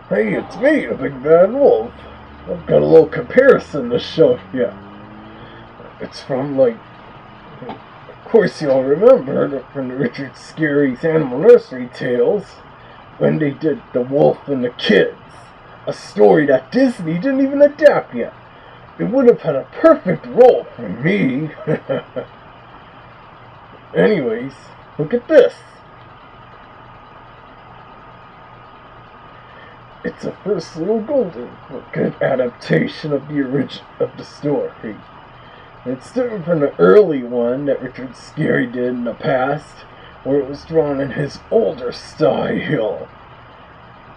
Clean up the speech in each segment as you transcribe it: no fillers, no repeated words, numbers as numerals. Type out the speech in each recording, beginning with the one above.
Hey, it's me, the Big Bad Wolf. I've got a little comparison to show you. It's from, of course you all remember from Richard Scarry's Animal Nursery Tales, when they did The Wolf and the Kids, a story that Disney didn't even adapt yet. It would have had a perfect role for me. Anyways, look at this. It's a first little golden, a good adaptation of the story. It's different from the early one that Richard Scarry did in the past, where it was drawn in his older style.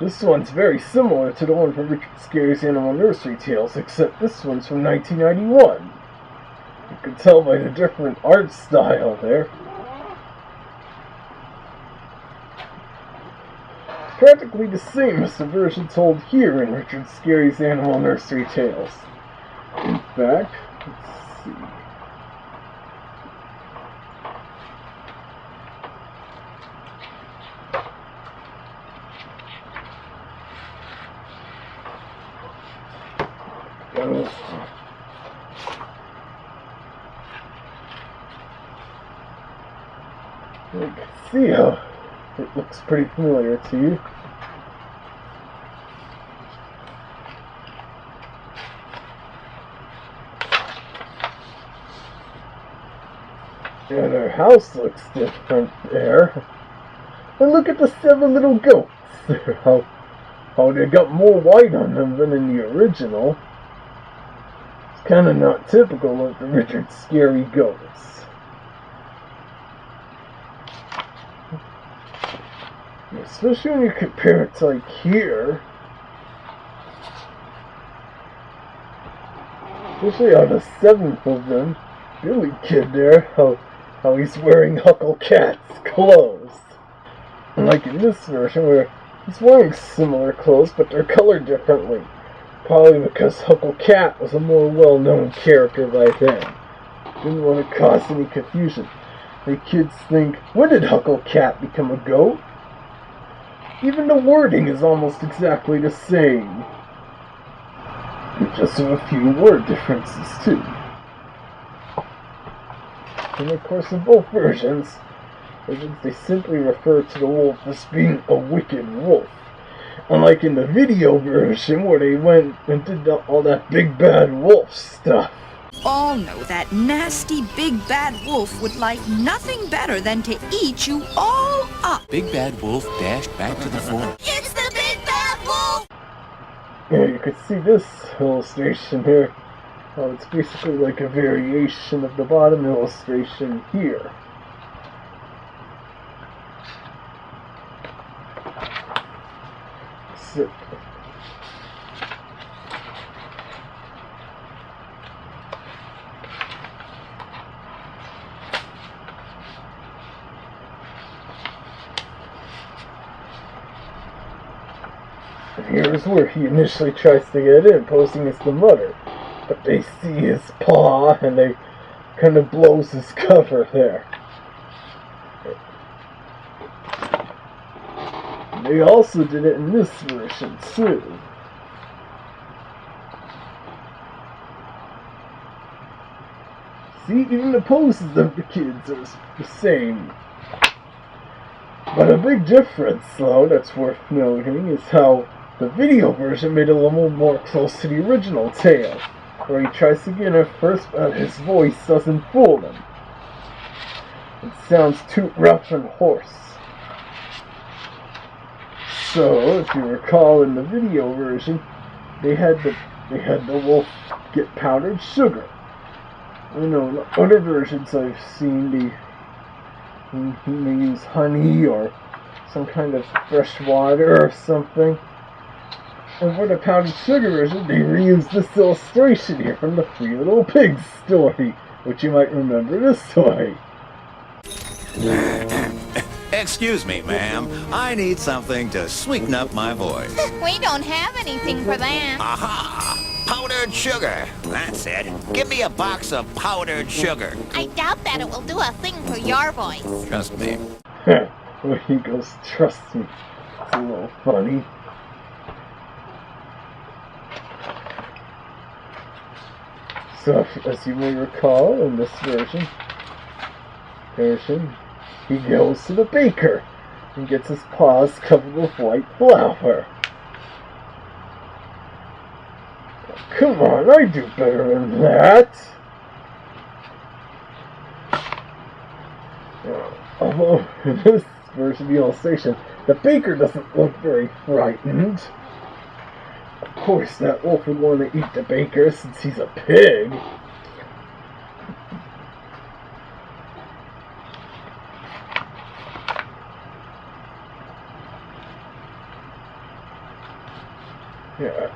This one's very similar to the one from Richard Scarry's Animal Nursery Tales, except this one's from 1991. You can tell by the different art style there. Practically the same as the version told here in Richard Scarry's Animal Nursery Tales. In fact, let's see. You can see how it looks pretty familiar to you. And our house looks different there. And look at the 7 little goats. how they got more white on them than in the original. It's kind of not typical of the Richard Scarry goats. Especially when you compare it to here. Especially on the 7th of them, Billy Kid there, how he's wearing Huckle Cat's clothes. Like in this version where he's wearing similar clothes but they're colored differently. Probably because Huckle Cat was a more well-known character by then. Didn't want to cause any confusion. The kids think, when did Huckle Cat become a goat? Even the wording is almost exactly the same. Just with a few word differences too. And of course in both versions, they simply refer to the wolf as being a wicked wolf. Unlike in the video version where they went and did all that big bad wolf stuff. All know that nasty big bad wolf would like nothing better than to eat you all up. Big Bad Wolf dashed back to the fort. It's the big bad wolf! Yeah, you can see this illustration here. Oh, it's basically like a variation of the bottom illustration here. So, here's where he initially tries to get in, posing as the mother. But they see his paw and they kind of blows his cover there. They also did it in this version too. See, even the poses of the kids are the same. But a big difference, though, that's worth noting, is how the video version made it a little more close to the original tale, where he tries to get in at first, but his voice doesn't fool them. It sounds too rough and hoarse. So, if you recall in the video version, they had the wolf get powdered sugar. You know, in other versions I've seen, they use honey or some kind of fresh water or something. And for the powdered sugar version, they reused this illustration here from the 3 Little Pigs story, which you might remember this way. Excuse me, ma'am. I need something to sweeten up my voice. We don't have anything for that. Aha! Powdered sugar. That's it. Give me a box of powdered sugar. I doubt that it will do a thing for your voice. Trust me. Where he goes, trust me. It's a little funny. So, as you may recall, in this version, he goes to the baker and gets his paws covered with white flour. Come on, I do better than that. Although, in this version of the illustration, the baker doesn't look very frightened. Of course, that wolf would want to eat the baker since he's a pig. Yeah.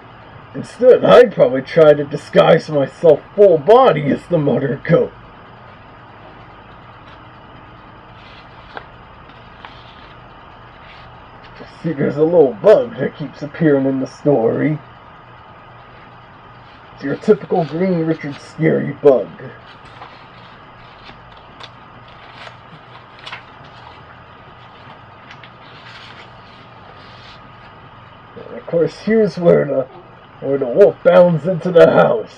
Instead, I'd probably try to disguise myself full body as the mother goat. See, there's a little bug that keeps appearing in the story. It's your typical green Richard Scarry bug. And of course, here's where the wolf bounds into the house.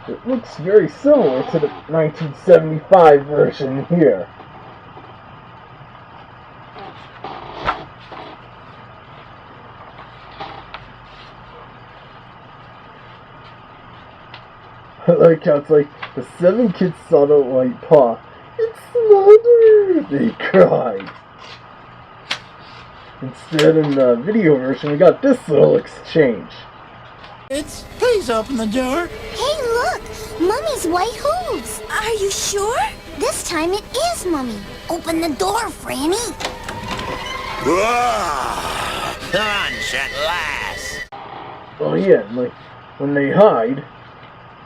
It looks very similar to the 1975 version here. I like how it's like the 7 kids saw the white paw. It's mother! They cried. Instead, in the video version, we got this little exchange. Please open the door. Hey, look! Mummy's white hooves! Are you sure? This time it is Mummy. Open the door, Franny. Lunch at last. Oh yeah, like, when they hide,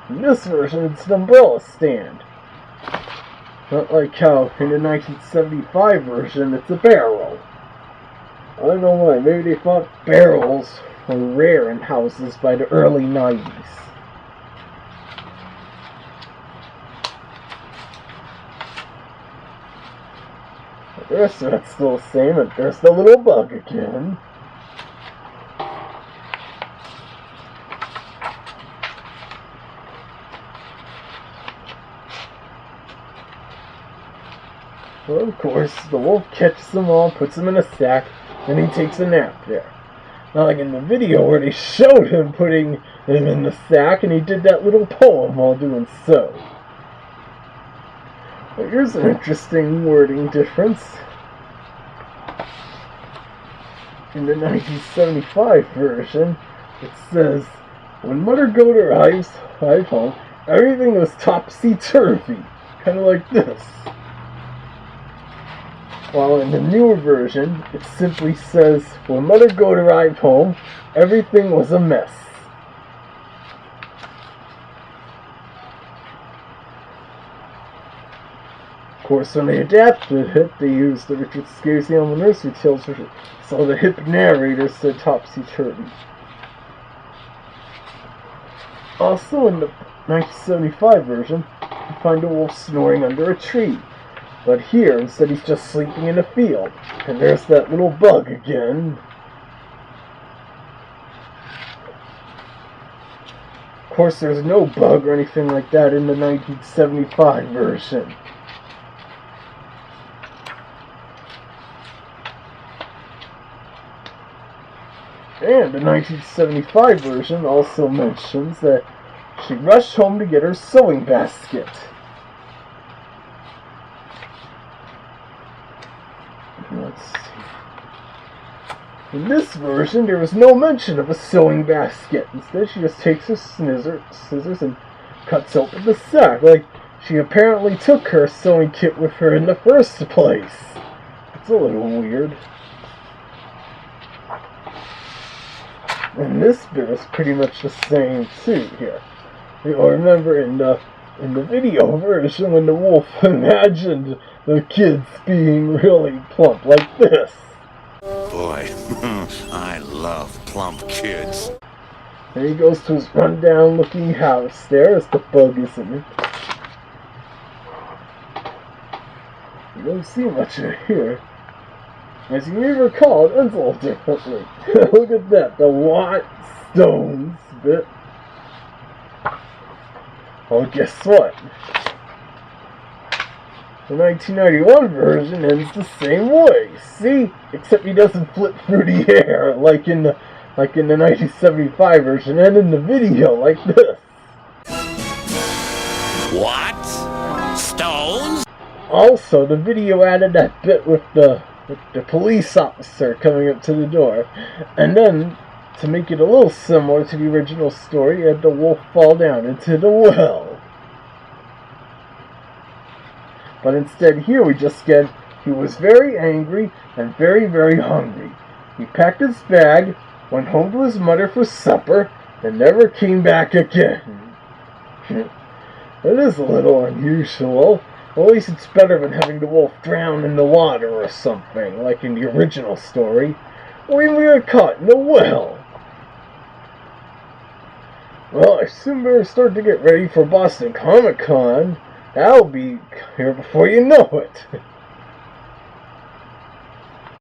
in this version it's an umbrella stand. Not like how in the 1975 version it's a barrel. I don't know why, maybe they thought barrels were rare in houses by the early 90s. But the rest of it's still the same, and there's the little bug again. Well, of course, the wolf catches them all, puts them in a sack, and he takes a nap there. Not like in the video where they showed him putting them in the sack and he did that little poem while doing so. But here's an interesting wording difference. In the 1975 version, it says, when Mother Goat arrives home, everything was topsy-turvy. Kind of like this. While in the newer version, it simply says, when Mother Goat arrived home, everything was a mess. Of course, when they adapted it, they used the Richard Scarry on the Nursery Tales version, so the hip narrator said topsy-turvy. Also, in the 1975 version, you find a wolf snoring under a tree. But here, instead, he's just sleeping in a field. And there's that little bug again. Of course, there's no bug or anything like that in the 1975 version. And the 1975 version also mentions that she rushed home to get her sewing basket. Let's see. In this version, there was no mention of a sewing basket. Instead, she just takes her scissors and cuts open the sack, like she apparently took her sewing kit with her in the first place. It's a little weird. And this bit is pretty much the same too here. You'll remember in the video version when the wolf imagined the kids being really plump like this. Boy, I love plump kids. And he goes to his rundown looking house. There's the bug, isn't it? You don't see much of it here. As you may recall, it ends a little differently. Look at that, the Watt Stones bit. Well, guess what? The 1991 version ends the same way. See? Except he doesn't flip through the air like in the 1975 version, and in the video like this. What? Stones? Also, the video added that bit with the police officer coming up to the door, and then to make it a little similar to the original story, had the wolf fall down into the well. But instead here we just get, he was very angry and very, very hungry. He packed his bag, went home to his mother for supper, and never came back again. It is a little unusual. At least it's better than having the wolf drown in the water or something, like in the original story, or even get caught in a well. Well, I soon better start to get ready for Boston Comic-Con. That'll be here before you know it.